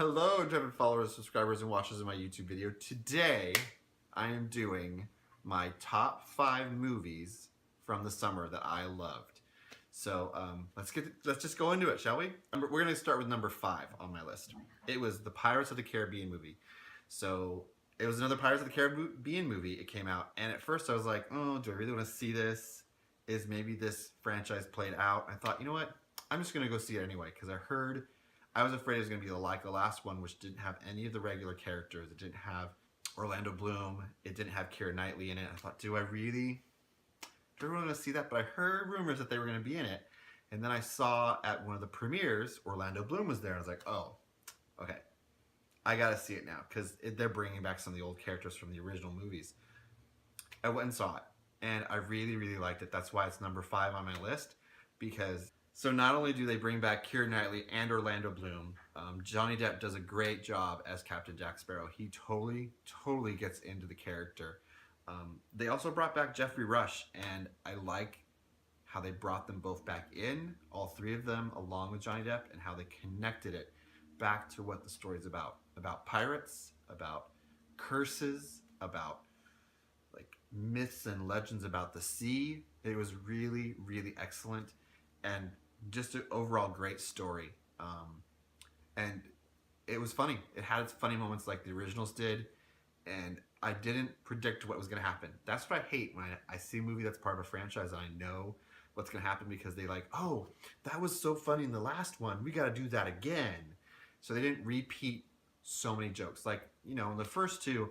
Hello, intrepid followers, subscribers, and watchers of my YouTube video. Today, I am doing my top 5 movies from the summer that I loved. So let's just go into it, shall we? We're gonna start with number 5 on my list. It was the Pirates of the Caribbean movie. So it was another Pirates of the Caribbean movie. It came out, and at first I was like, oh, do I really want to see this? Is maybe this franchise played out? I thought, you know what? I'm just gonna go see it anyway because I was afraid it was going to be like the last one, which didn't have any of the regular characters. It didn't have Orlando Bloom. It didn't have Keira Knightley in it. I thought, do I really want to see that? But I heard rumors that they were going to be in it. And then I saw at one of the premieres, Orlando Bloom was there. And I was like, oh, okay. I got to see it now because they're bringing back some of the old characters from the original movies. I went and saw it. And I really, really liked it. That's why it's number 5 on my list. Because so not only do they bring back Keira Knightley and Orlando Bloom, Johnny Depp does a great job as Captain Jack Sparrow. He totally gets into the character. They also brought back Geoffrey Rush, and I like how they brought them both back in, all 3 of them, along with Johnny Depp, and how they connected it back to what the story's about pirates, about curses, about like myths and legends about the sea. It was really, really excellent. And just an overall great story. And it was funny. It had its funny moments like the originals did. And I didn't predict what was going to happen. That's what I hate when I see a movie that's part of a franchise and I know what's going to happen because they like, oh, that was so funny in the last one. We got to do that again. So they didn't repeat so many jokes. Like, you know, in the first 2,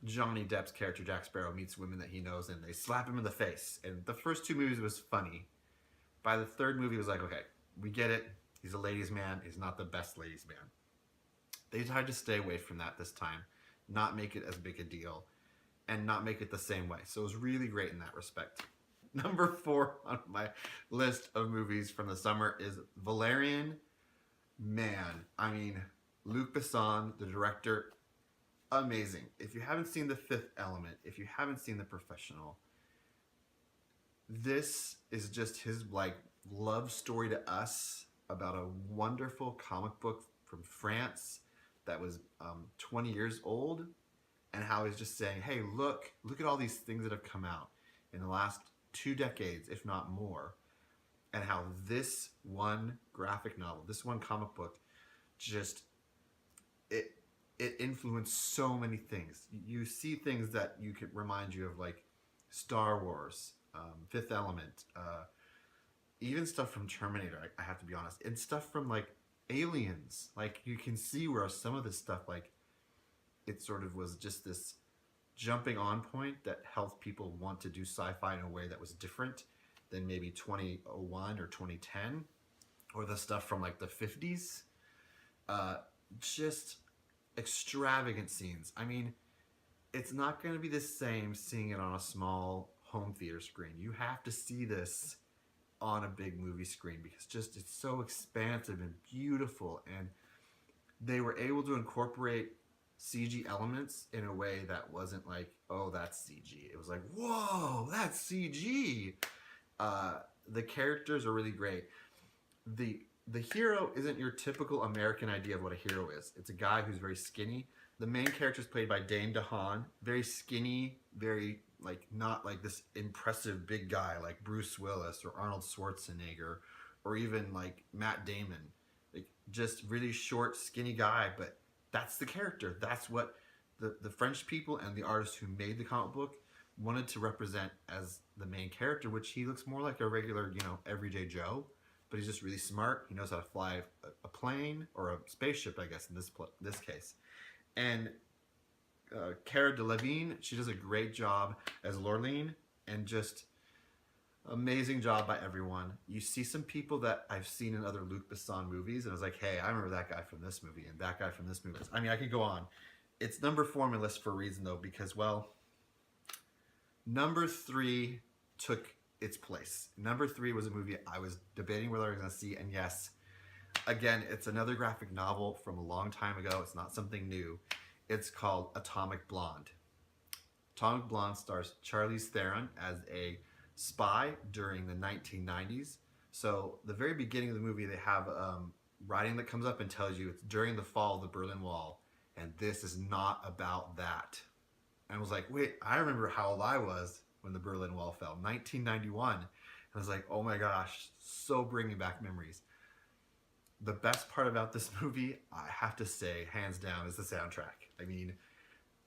Johnny Depp's character, Jack Sparrow, meets women that he knows and they slap him in the face. And the first 2 movies was funny. By the 3rd movie, it was like, okay, we get it. He's a ladies' man. He's not the best ladies' man. They tried to stay away from that this time, not make it as big a deal, and not make it the same way. So it was really great in that respect. Number 4 on my list of movies from the summer is Valerian. Man, I mean, Luc Besson, the director, amazing. If you haven't seen The Fifth Element, if you haven't seen The Professional, this is just his like love story to us about a wonderful comic book from France that was 20 years old, and how he's just saying, hey, look at all these things that have come out in the last 2 decades, if not more, and how this one graphic novel, this one comic book, just it influenced so many things. You see things that you could remind you of like Star Wars, Fifth Element, even stuff from Terminator, I have to be honest, and stuff from like Aliens. Like you can see where some of this stuff, like it sort of was just this jumping on point that helped people want to do sci-fi in a way that was different than maybe 2001 or 2010, or the stuff from like the 50s. Just extravagant scenes. I mean, it's not going to be the same seeing it on a small home theater screen. You have to see this on a big movie screen because just it's so expansive and beautiful, and they were able to incorporate CG elements in a way that wasn't like, oh, that's CG. It was like, whoa, that's CG. The characters are really great. The hero isn't your typical American idea of what a hero is. It's a guy who's very skinny. The main character is played by Dane DeHaan. Very skinny, very like not like this impressive big guy like Bruce Willis or Arnold Schwarzenegger or even like Matt Damon. Like just really short, skinny guy, but that's the character. That's what the French people and the artists who made the comic book wanted to represent as the main character, which he looks more like a regular, you know, everyday Joe. But he's just really smart. He knows how to fly a plane or a spaceship, I guess, in this case. And Cara Delevingne, she does a great job as Lorleen, and just amazing job by everyone. You see some people that I've seen in other Luc Besson movies, and I was like, hey, I remember that guy from this movie and that guy from this movie. I mean, I could go on. It's number 4 on my list for a reason, though, because, well, number 3 took its place. Number 3 was a movie I was debating whether I was going to see, and yes, again, it's another graphic novel from a long time ago. It's not something new. It's called Atomic Blonde. Atomic Blonde stars Charlize Theron as a spy during the 1990s. So the very beginning of the movie, they have writing that comes up and tells you it's during the fall of the Berlin Wall, and this is not about that. And I was like, wait, I remember how old I was when the Berlin Wall fell, 1991. And I was like, oh my gosh, so bringing back memories. The best part about this movie, I have to say, hands down, is the soundtrack. I mean,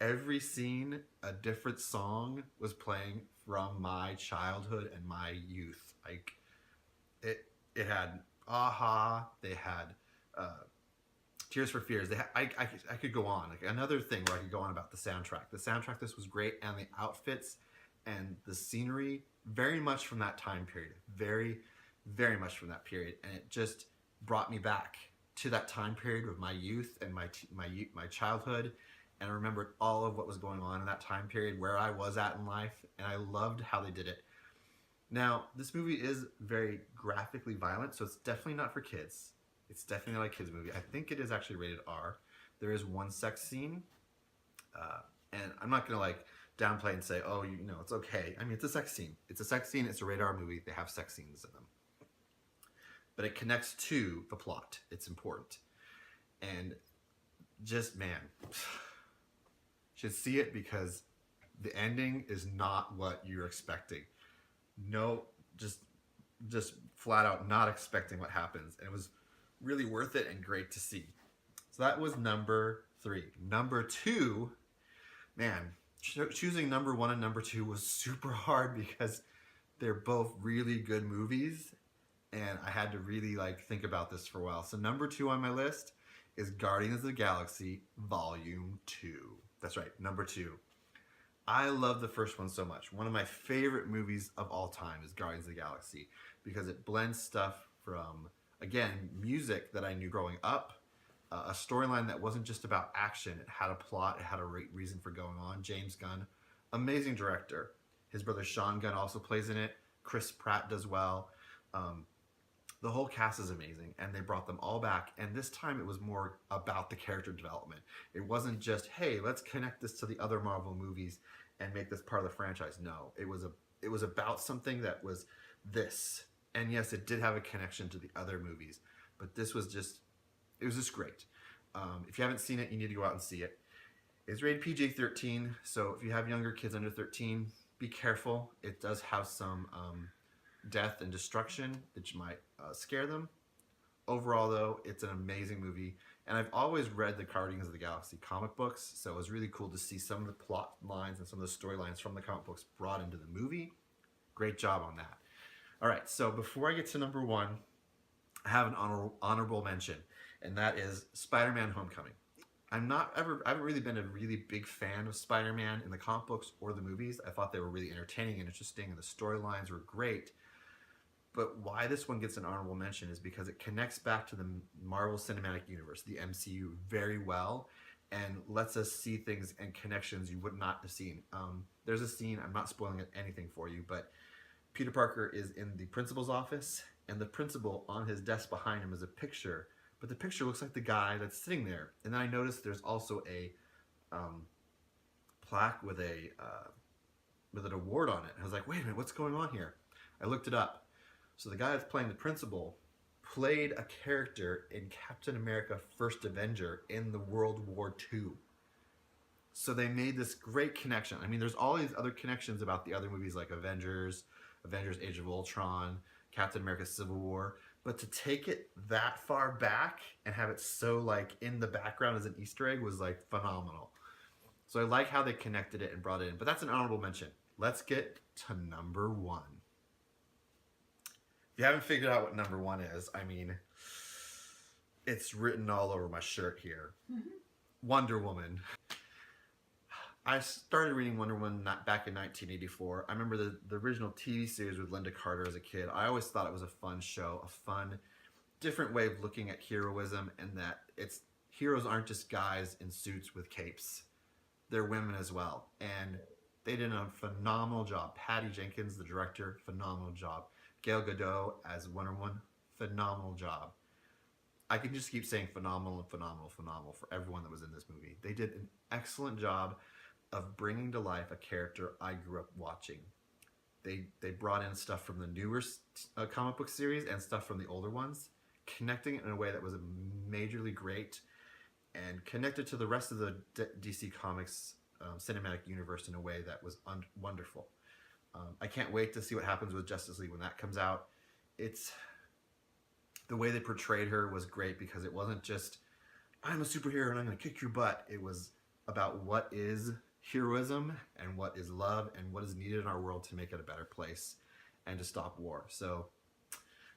every scene, a different song was playing from my childhood and my youth. Like, it had Aha, they had Tears for Fears. They had, I could go on. Like, another thing where I could go on about the soundtrack. The soundtrack, this was great, and the outfits and the scenery, very much from that time period. Very, very much from that period. And it just brought me back to that time period of my youth and my childhood. And I remembered all of what was going on in that time period, where I was at in life, and I loved how they did it. Now, this movie is very graphically violent, so it's definitely not for kids. It's definitely not a kids movie. I think it is actually rated R. There is one sex scene, and I'm not gonna like downplay and say, oh, you know, it's okay. I mean, it's a sex scene. It's a sex scene. It's a rated R movie. They have sex scenes in them, but it connects to the plot. It's important, and just man, should see it because the ending is not what you're expecting. No, just flat out not expecting what happens, and it was really worth it and great to see. So that was number 3. Number 2, man, choosing number 1 and number 2 was super hard because they're both really good movies, and I had to really like think about this for a while. So number 2 on my list is Guardians of the Galaxy Volume 2. That's right, number 2. I love the first one so much. One of my favorite movies of all time is Guardians of the Galaxy because it blends stuff from, again, music that I knew growing up, a storyline that wasn't just about action. It had a plot, it had a reason for going on. James Gunn, amazing director. His brother Sean Gunn also plays in it. Chris Pratt does well. The whole cast is amazing, and they brought them all back. And this time it was more about the character development. It wasn't just, hey, let's connect this to the other Marvel movies and make this part of the franchise. No, it was about something that was this. And yes, it did have a connection to the other movies, but this was just, it was just great. If you haven't seen it, you need to go out and see it. It's rated PG-13, so if you have younger kids under 13, be careful. It does have some death and destruction that might scare them. Overall, though, it's an amazing movie, and I've always read the Guardians of the Galaxy comic books, so it was really cool to see some of the plot lines and some of the storylines from the comic books brought into the movie. Great job on that. All right, so before I get to number 1, I have an honorable mention, and that is Spider-Man: Homecoming. I haven't really been a really big fan of Spider-Man in the comic books or the movies. I thought they were really entertaining and interesting, and the storylines were great. But why this one gets an honorable mention is because it connects back to the Marvel Cinematic Universe, the MCU, very well, and lets us see things and connections you would not have seen. There's a scene, I'm not spoiling anything for you, but Peter Parker is in the principal's office, and the principal, on his desk behind him, is a picture, but the picture looks like the guy that's sitting there. And then I noticed there's also a plaque with an award on it. I was like, wait a minute, what's going on here? I looked it up. So the guy that's playing the principal played a character in Captain America: First Avenger in the World War II. So they made this great connection. I mean, there's all these other connections about the other movies like Avengers Age of Ultron, Captain America: Civil War. But to take it that far back and have it so like in the background as an Easter egg was like phenomenal. So I like how they connected it and brought it in. But that's an honorable mention. Let's get to number 1. If you haven't figured out what number 1 is, I mean, it's written all over my shirt here. Mm-hmm. Wonder Woman. I started reading Wonder Woman back in 1984. I remember the original TV series with Linda Carter as a kid. I always thought it was a fun show, a fun, different way of looking at heroism, and that heroes aren't just guys in suits with capes. They're women as well. And they did a phenomenal job. Patty Jenkins, the director, phenomenal job. Gal Gadot as Wonder Woman, phenomenal job. I can just keep saying phenomenal and phenomenal, phenomenal for everyone that was in this movie. They did an excellent job of bringing to life a character I grew up watching. They brought in stuff from the newer comic book series and stuff from the older ones, connecting it in a way that was majorly great and connected to the rest of the DC Comics cinematic universe in a way that was wonderful. I can't wait to see what happens with Justice League when that comes out. It's the way they portrayed her was great because it wasn't just I'm a superhero and I'm going to kick your butt. It was about what is heroism and what is love and what is needed in our world to make it a better place and to stop war. So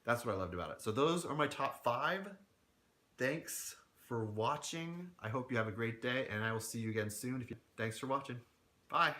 that's what I loved about it. So those are my top 5. Thanks for watching. I hope you have a great day, and I will see you again soon. Thanks for watching. Bye.